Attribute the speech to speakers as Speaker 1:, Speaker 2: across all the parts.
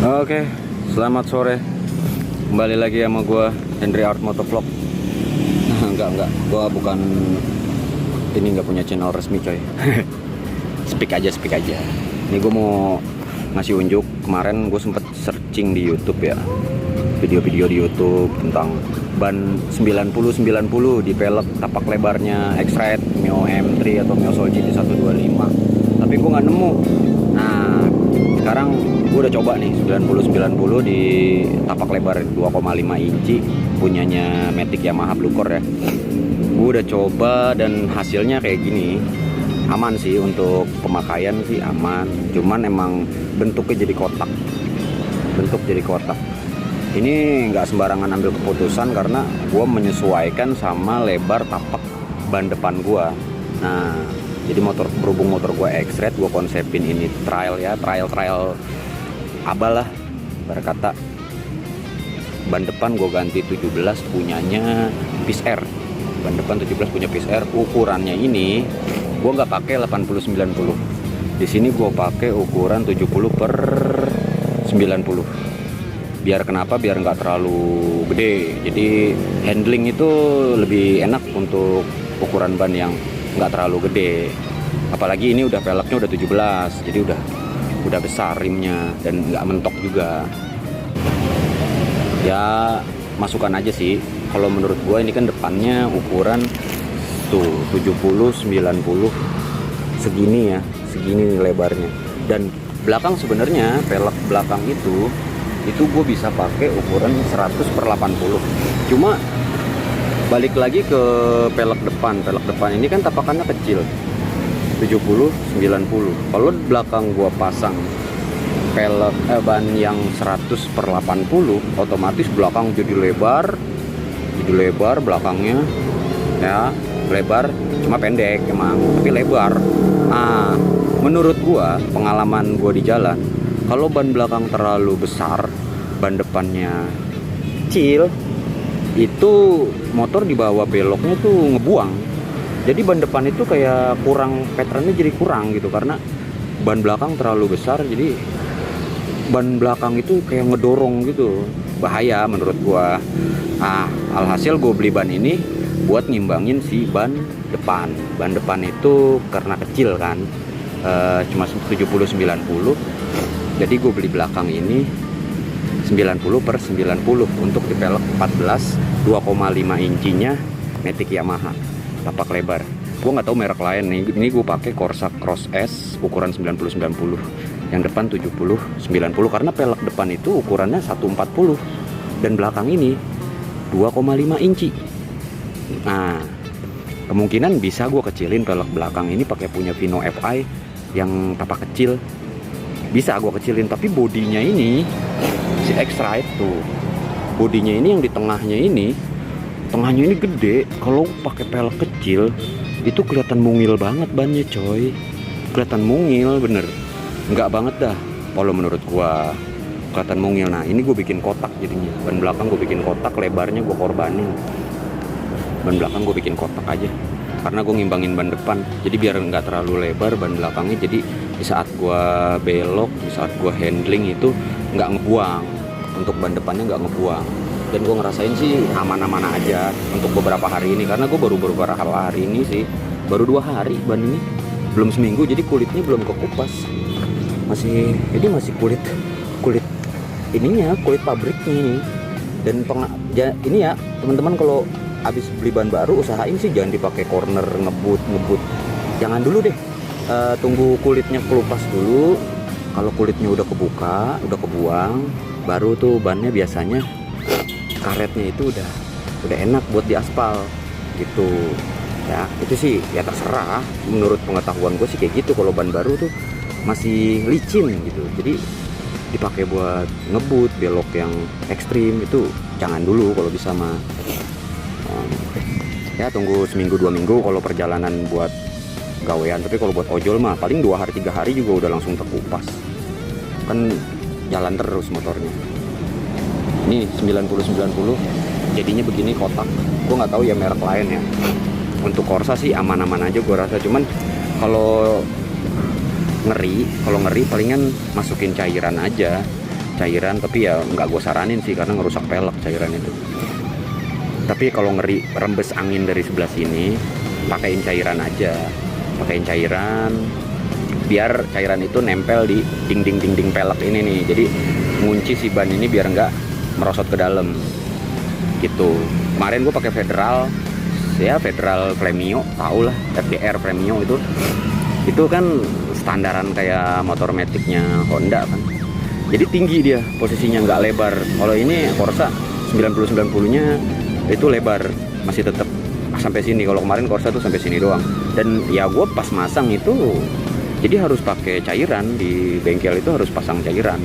Speaker 1: Oke, selamat sore. Kembali lagi sama gue, Henry Art Motovlog. Enggak, gue bukan ini, nggak punya channel resmi coy. Speak aja. Ini gue mau ngasih unjuk. Kemarin gue sempet searching di YouTube ya, video-video di YouTube tentang ban 90-90 di pelek tapak lebarnya X-Rite, Mio M3 atau Mio Soul GT 125. Tapi gue nggak nemu. Nah, sekarang gue udah coba nih 90-90 di tapak lebar 2,5 inci punyanya Matic Yamaha Bluecore ya. Gue udah coba dan hasilnya kayak gini. Aman sih, untuk pemakaian sih aman. Cuman emang bentuknya jadi kotak. Ini nggak sembarangan ambil keputusan karena gue menyesuaikan sama lebar tapak ban depan gue. Nah, jadi berhubung motor gue X-Rite, gue konsepin ini trial abal lah, berkata ban depan gue ganti 17 punyanya Peace Air. Ban depan 17 punya Peace Air. Ukurannya ini gue nggak pakai 80-90. Di sini gue pakai ukuran 70/90. Biar kenapa? Biar nggak terlalu gede. Jadi handling itu lebih enak untuk ukuran ban yang nggak terlalu gede. Apalagi ini udah peleknya udah 17, jadi udah besar rimnya dan nggak mentok juga. Ya masukan aja sih. Kalau menurut gue ini kan depannya ukuran tuh 70-90 segini ya, segini lebarnya. Dan belakang sebenarnya pelek belakang itu gue bisa pakai ukuran 100/80. Cuma balik lagi ke pelek depan ini kan tapakannya kecil 70-90. Kalau belakang gua pasang pelek ban yang 100/80, otomatis belakang jadi lebar belakangnya ya, lebar cuma pendek emang tapi lebar. Nah, menurut gua, pengalaman gua di jalan, kalau ban belakang terlalu besar, ban depannya kecil, itu motor di bawah beloknya tuh ngebuang. Jadi ban depan itu kayak kurang, patternnya jadi kurang gitu, karena ban belakang terlalu besar. Jadi ban belakang itu kayak ngedorong gitu, bahaya menurut gua. Nah, alhasil gua beli ban ini buat ngimbangin si ban depan. Ban depan itu karena kecil kan, cuma 70-90. Jadi gue beli belakang ini 90/90 untuk di pelek 14 2,5 incinya Matic Yamaha tapak lebar. Gue nggak tahu merek lain nih. Ini gue pakai Corsa Cross S ukuran 90-90, yang depan 70-90 karena pelek depan itu ukurannya 140 dan belakang ini 2,5 inci. Nah, kemungkinan bisa gue kecilin pelek belakang ini pakai punya Vino FI yang tapak kecil. Bisa gue kecilin, tapi bodinya ini si X-Rite tuh, bodinya ini yang di tengahnya ini gede. Kalau pakai pelek kecil itu kelihatan mungil banget bannya coy, kelihatan mungil bener, nggak banget dah kalau menurut gua, kelihatan mungil. Nah, ini gue bikin kotak jadinya, ban belakang gue bikin kotak, lebarnya gue korbanin, ban belakang gue bikin kotak aja karena gue ngimbangin ban depan. Jadi biar nggak terlalu lebar ban belakangnya, jadi di saat gue belok, di saat gue handling itu nggak ngebuang, untuk ban depannya nggak ngebuang. Dan gue ngerasain sih aman-aman aja untuk beberapa hari ini, karena gue baru beberapa hari ini sih, baru 2 hari ban ini, belum seminggu. Jadi kulitnya belum kekupas, masih kulit ininya, kulit pabriknya ini. Dan ini ya teman-teman, kalau abis beli ban baru usahain sih jangan dipakai corner ngebut, jangan dulu deh. Tunggu kulitnya kelupas dulu. Kalau kulitnya udah kebuka, udah kebuang, baru tuh bannya biasanya karetnya itu udah enak buat diaspal gitu ya. Itu sih ya terserah, menurut pengetahuan gue sih kayak gitu. Kalau ban baru tuh masih licin gitu, jadi dipakai buat ngebut, belok yang ekstrim itu jangan dulu kalau bisa mah. Ya tunggu seminggu 2 minggu kalau perjalanan buat gawean. Tapi kalau buat ojol mah paling 2 hari 3 hari juga udah langsung terkupas, kan jalan terus motornya. Ini 90-90 jadinya begini kotak. Gue nggak tahu ya merek lain ya. Untuk Corsa sih aman-aman aja gue rasa. Cuman kalau ngeri palingan masukin cairan aja. cairan, tapi ya nggak gue saranin sih karena ngerusak pelek cairan itu. Tapi kalau ngeri rembes angin dari sebelah sini, pakein cairan aja, pakein cairan biar cairan itu nempel di dinding pelek ini nih, jadi ngunci si ban ini biar nggak merosot ke dalam gitu. Kemarin gue pakai Federal Premio, tau lah, FDR Premio itu kan standaran kayak motor metiknya Honda kan, jadi tinggi dia posisinya, nggak lebar. Kalau ini Corsa 90-90 nya itu lebar, masih tetap sampai sini. Kalau kemarin Corsa tuh sampai sini doang. Dan ya gue pas masang itu jadi harus pakai cairan, di bengkel itu harus pasang cairan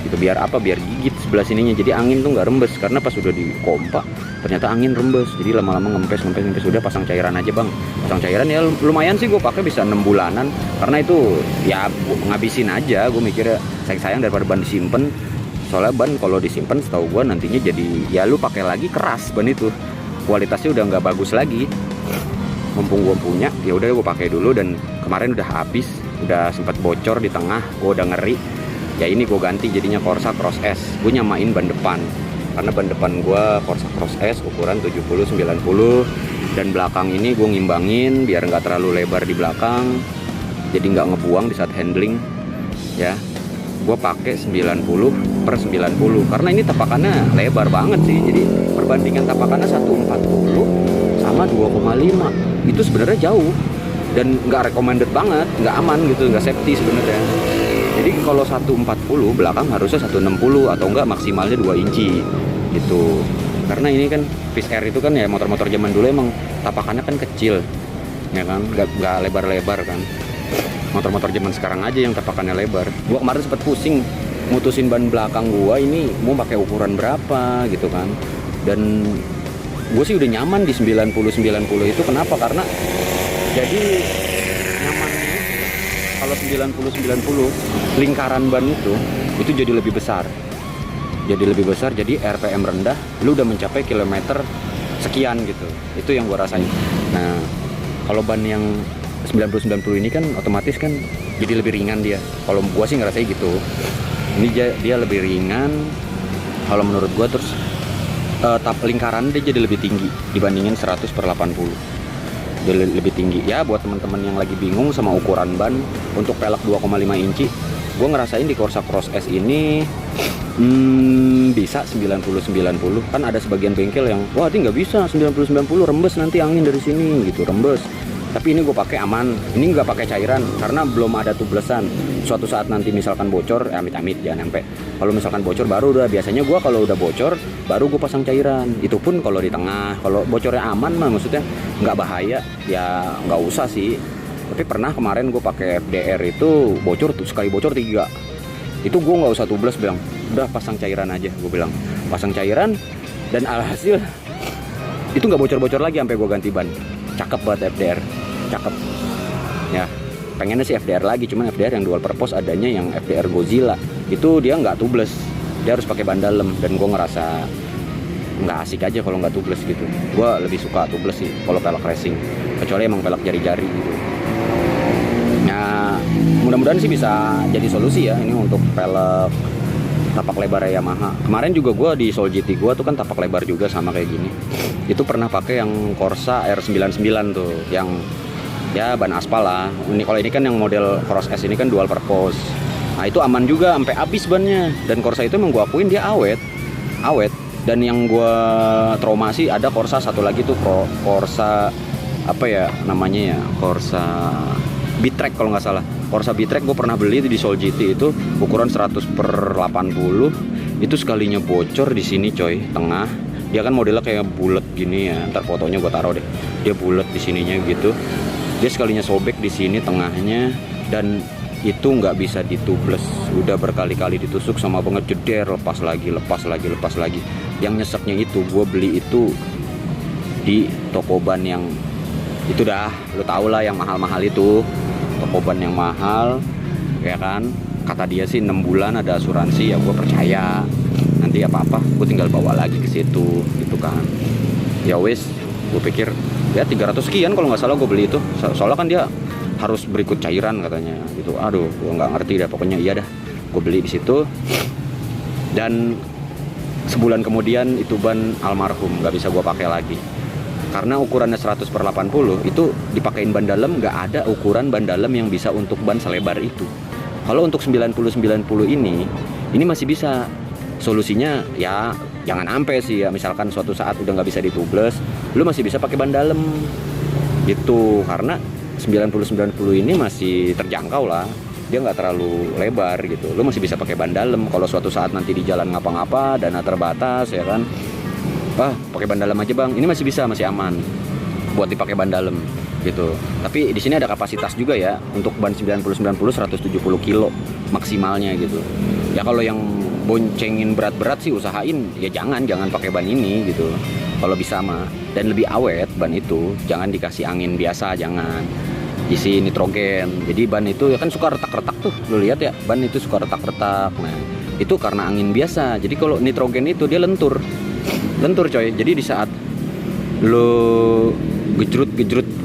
Speaker 1: itu biar apa, biar gigit sebelah sininya, jadi angin tuh nggak rembes. Karena pas udah dikompak ternyata angin rembes, jadi lama-lama ngempes. Udah pasang cairan aja bang, pasang cairan. Ya lumayan sih, gue pakai bisa 6 bulanan karena itu ya ngabisin aja. Gue mikirnya sayang daripada ban disimpan, soalnya ban kalau disimpan setahu gue nantinya jadi ya lu pakai lagi keras, ban itu kualitasnya udah nggak bagus lagi. Mumpung gue punya, ya udah gue pakai dulu. Dan kemarin udah habis, udah sempat bocor di tengah, gue udah ngeri. Ya ini gue ganti jadinya Corsa Cross S. Gue nyamain ban depan karena ban depan gue Corsa Cross S ukuran 70-90, dan belakang ini gue ngimbangin biar nggak terlalu lebar di belakang, jadi nggak ngebuang di saat handling ya. Gue pakai 90/90 karena ini tapakannya lebar banget sih, jadi perbandingan tapakannya 140 sama 2,5 itu sebenarnya jauh dan nggak recommended banget, nggak aman gitu, nggak safety sebenarnya. Jadi kalau 140 belakang harusnya 160 atau enggak maksimalnya 2 inci gitu. Karena ini kan Fish Air itu kan ya motor-motor zaman dulu emang tapakannya kan kecil ya kan, nggak lebar-lebar kan. Motor-motor zaman sekarang aja yang tapakannya lebar. Gua kemarin sempat pusing mutusin ban belakang gua ini mau pakai ukuran berapa gitu kan. Dan gue sih udah nyaman di 90-90 itu. Kenapa? Karena jadi nyamannya kalau 90-90 lingkaran ban itu jadi lebih besar. Jadi RPM rendah, lu udah mencapai kilometer sekian gitu. Itu yang gua rasain. Nah, kalau ban yang 90-90 ini kan otomatis kan jadi lebih ringan dia. Kalau gua sih ngerasain gitu. Ini dia lebih ringan kalau menurut gua, terus lingkaran dia jadi lebih tinggi dibandingin 100/80. Jadi lebih tinggi. Ya buat teman-teman yang lagi bingung sama ukuran ban untuk pelek 2,5 inci, gue ngerasain di Corsa Cross S ini bisa 90-90. Kan ada sebagian bengkel yang wah ini nggak bisa 90-90, rembes nanti angin dari sini gitu, rembes. Tapi ini gue pakai aman, ini nggak pakai cairan karena belum ada tublesan. Suatu saat nanti misalkan bocor, amit-amit jangan sampai. Kalau misalkan bocor baru udah, biasanya gue kalau udah bocor baru gue pasang cairan. Itu pun kalau di tengah, kalau bocornya aman mah maksudnya nggak bahaya ya nggak usah sih. Tapi pernah kemarin gue pakai FDR itu bocor tuh, sekali bocor 3. Itu gue nggak usah tubles, bilang udah pasang cairan aja, gue bilang pasang cairan, dan alhasil itu nggak bocor-bocor lagi sampai gue ganti ban. Cakep banget FDR, cakep ya. Pengennya sih FDR lagi, cuman FDR yang dual purpose adanya yang FDR Godzilla itu dia nggak tubles, dia harus pakai ban dalam, dan gue ngerasa nggak asik aja kalau nggak tubles gitu. Gue lebih suka tubles sih kalau pelek racing, kecuali emang pelek jari-jari gitu. Nah mudah-mudahan sih bisa jadi solusi ya ini untuk pelek tapak lebar Yamaha. Kemarin juga gue di Soul GT gue tuh kan tapak lebar juga sama kayak gini. Itu pernah pakai yang Corsa R99 tuh, yang ya ban aspal lah. Ini kalau ini kan yang model Cross S ini kan dual purpose. Nah itu aman juga sampai habis bannya. Dan Corsa itu emang gue akuin dia awet. Dan yang gue trauma sih ada Corsa satu lagi tuh, Corsa apa ya namanya ya, Corsa B-Track kalau nggak salah. Corsa B-Track gue pernah beli di Soul GT itu ukuran 100/80. Itu sekalinya bocor di sini coy, tengah. Dia kan modelnya kayak bulat gini ya. Ntar fotonya gue taruh deh. Dia bulat di sininya gitu. Dia sekalinya sobek di sini tengahnya, dan itu nggak bisa ditubles. Udah berkali-kali ditusuk sama banget, jeder, lepas lagi. Yang nyeseknya itu gue beli itu di toko ban yang itu dah, lo tau lah yang mahal-mahal itu. Toko ban yang mahal ya kan, kata dia sih 6 bulan ada asuransi, ya gue percaya. Nanti apa-apa gue tinggal bawa lagi ke situ gitu kan. Ya wes, gue pikir ya 300 sekian kalau nggak salah gue beli itu. Soalnya kan dia harus berikut cairan katanya gitu. Aduh gue nggak ngerti dah, pokoknya iya dah gue beli di situ. Dan sebulan kemudian itu ban almarhum, nggak bisa gue pakai lagi. Karena ukurannya 100/80 itu dipakein ban dalam, nggak ada ukuran ban dalam yang bisa untuk ban selebar itu. Kalau untuk 90/90 ini masih bisa. Solusinya ya jangan sampai sih ya, misalkan suatu saat udah nggak bisa ditubles, lu masih bisa pakai ban dalam gitu. Karena 90/90 ini masih terjangkau lah, dia nggak terlalu lebar gitu. Lu masih bisa pakai ban dalam. Kalau suatu saat nanti di jalan ngapa-ngapa, dana terbatas ya kan, pakai ban dalam aja bang, ini masih bisa, masih aman buat dipakai ban dalam gitu. Tapi di sini ada kapasitas juga ya, untuk ban 90/90 170 kilo maksimalnya gitu. Ya kalau yang boncengin berat-berat sih usahain ya jangan pakai ban ini gitu. Kalau bisa mah, dan lebih awet ban itu, jangan dikasih angin biasa, jangan isi nitrogen. Jadi ban itu ya kan suka retak-retak tuh, lu lihat ya, ban itu suka retak-retak. Nah itu karena angin biasa. Jadi kalau nitrogen itu dia lentur coy. Jadi di saat lu gejrut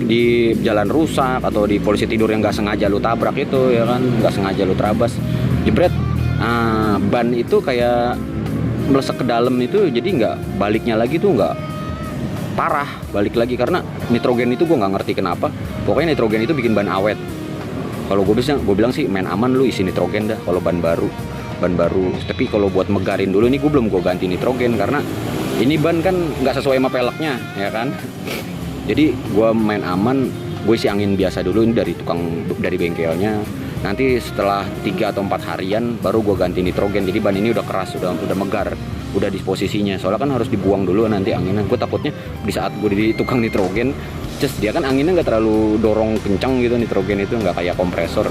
Speaker 1: di jalan rusak atau di polisi tidur yang nggak sengaja lu tabrak itu ya kan, nggak sengaja lu terabas, jebret, ban itu kayak melesek ke dalam itu, jadi nggak baliknya lagi tuh, nggak parah balik lagi. Karena nitrogen itu gue nggak ngerti kenapa, pokoknya nitrogen itu bikin ban awet. Kalau gue bilang sih main aman lu isi nitrogen dah kalau ban baru. Tapi kalau buat megarin dulu nih, gue belum gue ganti nitrogen karena ini ban kan nggak sesuai sama peleknya ya kan. Jadi gue main aman, gue isi angin biasa dulu ini dari bengkelnya. Nanti setelah 3 atau 4 harian baru gue ganti nitrogen. Jadi ban ini udah keras, udah megar, udah di posisinya. Soalnya kan harus dibuang dulu nanti anginnya. Gue takutnya di saat gue di tukang nitrogen, dia kan anginnya nggak terlalu dorong kencang gitu, nitrogen itu nggak kayak kompresor.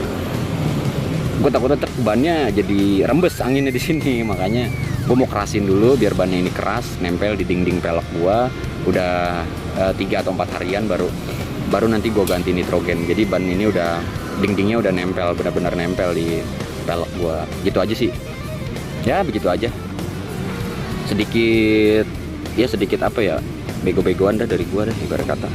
Speaker 1: Gue takutnya bannya jadi rembes anginnya di sini. Makanya gue mau kerasin dulu biar bannya ini keras, nempel di dinding pelek gue. Udah 3 atau 4 harian baru nanti gue ganti nitrogen. Jadi ban ini udah dindingnya udah nempel, benar-benar nempel di pelek gue. Gitu aja sih ya, begitu aja. Sedikit apa ya, bego-begoan dah dari gue dah ibarat kata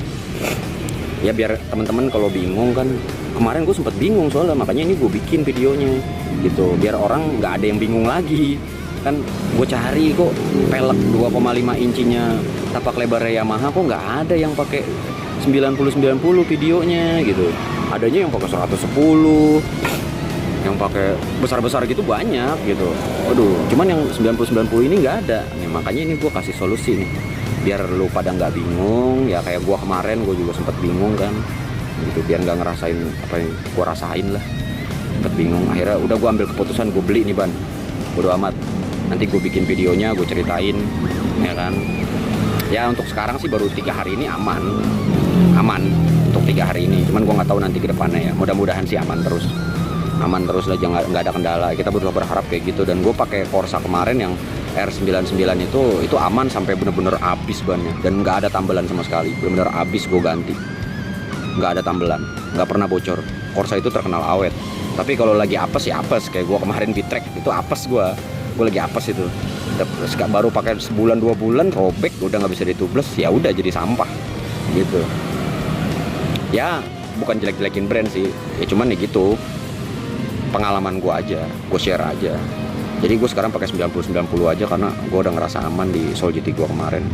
Speaker 1: ya, biar teman-teman kalau bingung kan. Kemarin gue sempet bingung soalnya, makanya ini gue bikin videonya gitu, biar orang nggak ada yang bingung lagi kan. Gue cari kok pelek 2,5 incinya tapak lebar Yamaha kok nggak ada yang pakai 90/90 videonya gitu. Adanya yang pakai 110, yang pakai besar-besar gitu banyak gitu. Aduh, cuman yang 90/90 ini nggak ada nih. Makanya ini gue kasih solusi nih, biar lu pada nggak bingung ya. Kayak gue kemarin, gue juga sempet bingung kan gitu, biar nggak ngerasain apa yang gue rasain lah, sempet bingung. Akhirnya udah gue ambil keputusan, gue beli nih ban, bodo amat. Nanti gue bikin videonya, gue ceritain ya kan. Ya untuk sekarang sih baru 3 hari ini aman untuk 3 hari ini. Cuman gue nggak tahu nanti ke depannya ya. Mudah-mudahan sih aman terus lah, jangan nggak ada kendala. Kita berdua berharap kayak gitu. Dan gue pakai Corsa kemarin yang R99 itu aman sampai bener-bener habis bannya, dan nggak ada tambelan sama sekali. Bener-bener habis gue ganti, nggak ada tambelan, nggak pernah bocor. Corsa itu terkenal awet. Tapi kalau lagi apes ya apes, kayak gue kemarin di trek itu apes, gue lagi apes itu. Baru pakai sebulan 2 bulan robek, udah nggak bisa ditubles, ya udah jadi sampah gitu. Ya bukan jelek-jelekin brand sih ya, cuman nih gitu, pengalaman gue aja, gue share aja. Jadi gue sekarang pakai 90/90 aja karena gue udah ngerasa aman di Soul GT gue kemarin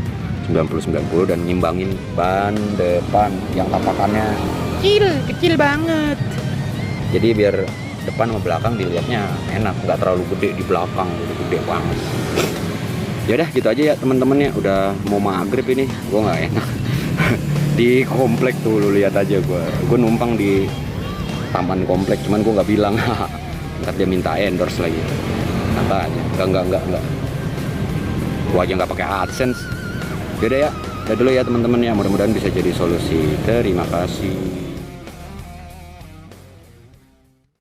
Speaker 1: 90/90, dan nyimbangin ban depan yang tapakannya kecil banget. Jadi biar depan sama belakang dilihatnya enak, nggak terlalu gede di belakang, gede banget. Ya udah gitu aja ya teman-teman ya. Udah mau maghrib ini, gue nggak enak di komplek tuh, lu lihat aja gue numpang di taman komplek, cuman gue nggak bilang ntar dia minta endorse lagi katanya. Enggak, gue aja nggak pakai AdSense. Yaudah ya, udah dulu ya teman-teman ya, mudah-mudahan bisa jadi solusi. Terima kasih.